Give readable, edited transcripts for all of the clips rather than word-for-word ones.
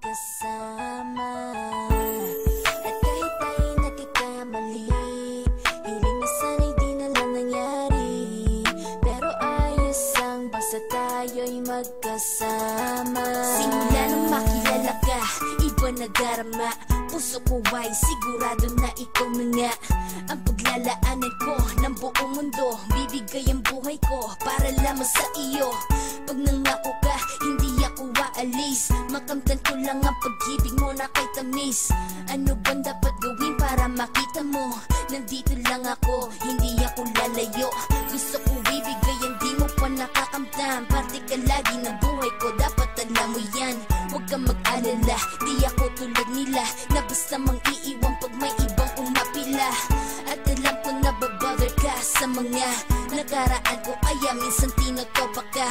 magkasama. At kahit tayo'y nagkakamali, hiling na sana'y di na lang nangyari. Pero ayos ang basta tayo'y magkasama. Simula nang makilala ka, iba nadarama. Puso ko ay sigurado na ikaw na nga ang paglalaanan ko ng buong mundo. Bibigay ang buhay ko para lamang sa iyo. Pag nangako ka, hindi ako aalis. Makamtan ko lang ang pag-ibig mo na kay tamis. Ano bang dapat gawin para makita mo? Nandito lang ako, hindi ako lalayo. Gusto ko ibigay ang di mo pa nakakamtan. Parte ka lagi ng buhay ko, dapat alam mo yan. Huwag kang mag-alala, di ako tulad nila na basta mang iiwan pag may ibang umapila. At alam ko na babother ka sa mga nakaraan ko, kaya minsan tinotopa ka.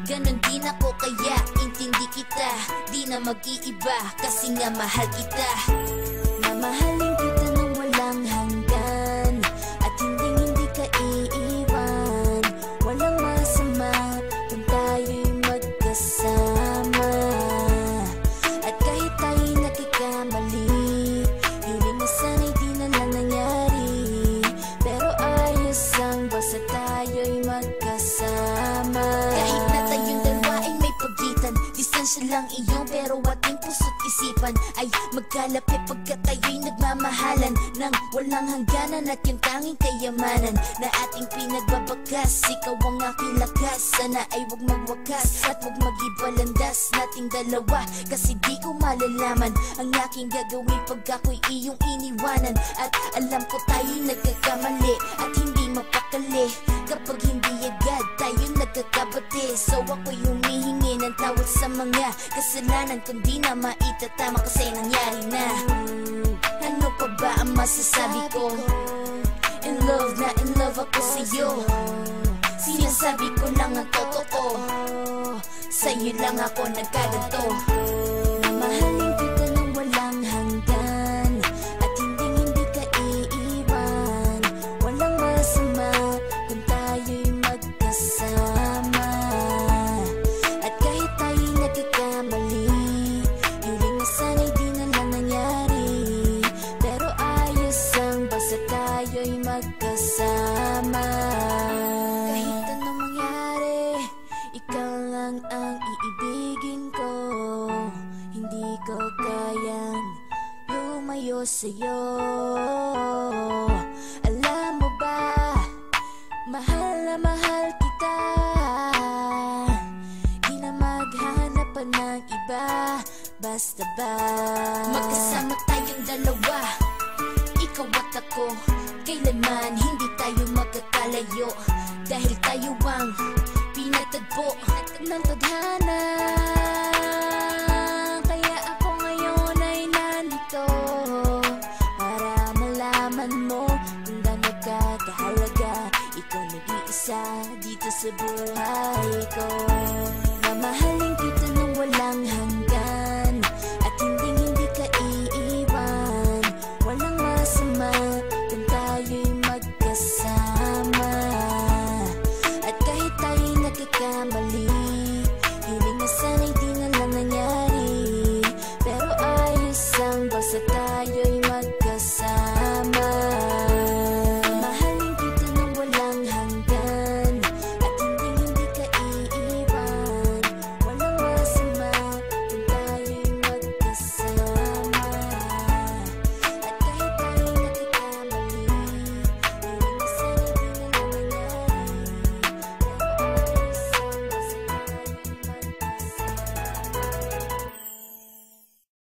Ganon din ako, kaya intindi kita. Di na mag-iiba kasi nga mahal kita. Mamahalin kita nang walang hanggan, at hindi ka iiwan. Walang masama kung tayo'y magkasama. At kahit tayo'y nagkakamali, hiling na sana'y di na lang nangyari. Pero ayos ang basta tayo'y magkasama. Kahit na tayong dalawa ay may pagitan, distansya lang iyon, pero ating puso't isipan ay magkalapit pagkat tayo'y nagmamahalan ng walang hangganan. At yung tanging kayamanan na ating pinagbabakas, ikaw ang aking lakas. Sana ay huwag magwakas at huwag mag-ibalandas nating dalawa, kasi di ko malalaman ang aking gagawin pag ako'y iyong iniwanan. At alam ko tayo'y nagkakamali at hindi mapakali kapag hindi agad tayo nagkakabati. So ako'y humihingi ng tawad sa mga kasalanan kung di na maitatama kasi nangyari na. Ano pa ba ang masasabi ko? In love na in love ako sa'yo. Sinasabi ko lang ang totoo, sa'yo lang ako nagkaganto. Mamahalin kita nang walang hanggan, at hindi ka iiwan. Walang masama kung tayo'y magkasama. At kahit tayo'y nagkakamali, hiling na sana'y di na lang nangyari. Pero ayos ang basta tayo'y magkasama. Kahit anong mangyari, ikaw lang ang iibigin ko. Hindi ko kayang lumayo sa'yo. Alam mo ba, mahal na mahal kita. Di na maghanap pa ng iba, basta ba magkasama tayong dalawa, ikaw at ako. Kailanman hindi tayo magkakalayo, dahil tayo ang pinatagpo ng tadhana. Kaya ako ngayon ay nandito para malaman mo kung gaano ka kahalaga. Ikaw nag-iisa dito sa buhay ko. Mamahalin kita nang walang hanggan, at hindi ka iiwan. Walang masama kung tayo'y magkasama. At kahit tayo'y nagkakamali, hiling na sana'y di na lang nangyari. Pero ayos ang basta tayo